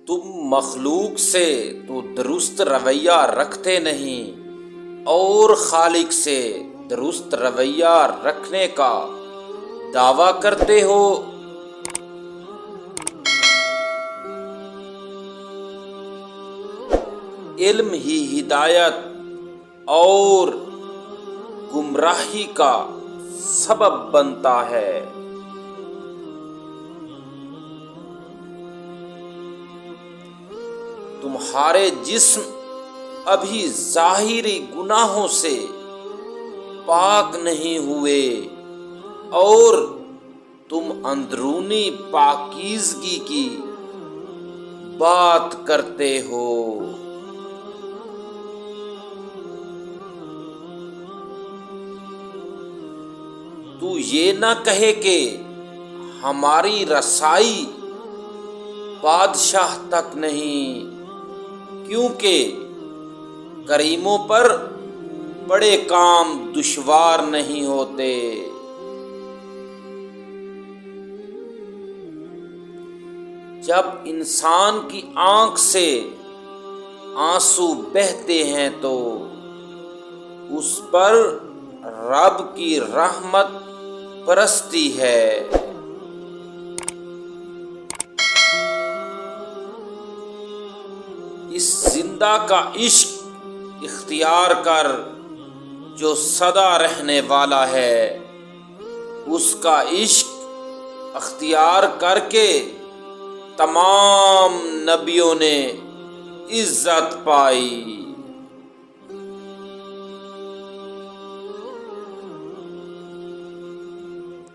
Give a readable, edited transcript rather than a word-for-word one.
تم مخلوق سے تو درست رویہ رکھتے نہیں اور خالق سے درست رویہ رکھنے کا دعویٰ کرتے ہو۔ علم ہی ہدایت اور گمراہی کا سبب بنتا ہے۔ تمہارے جسم ابھی ظاہری گناہوں سے پاک نہیں ہوئے اور تم اندرونی پاکیزگی کی بات کرتے ہو۔ تو یہ نہ کہے کہ ہماری رسائی بادشاہ تک نہیں، کیونکہ کریموں پر بڑے کام دشوار نہیں ہوتے۔ جب انسان کی آنکھ سے آنسو بہتے ہیں تو اس پر رب کی رحمت برستی ہے۔ اس زندہ کا عشق اختیار کر جو سدا رہنے والا ہے، اس کا عشق اختیار کر کے تمام نبیوں نے عزت پائی۔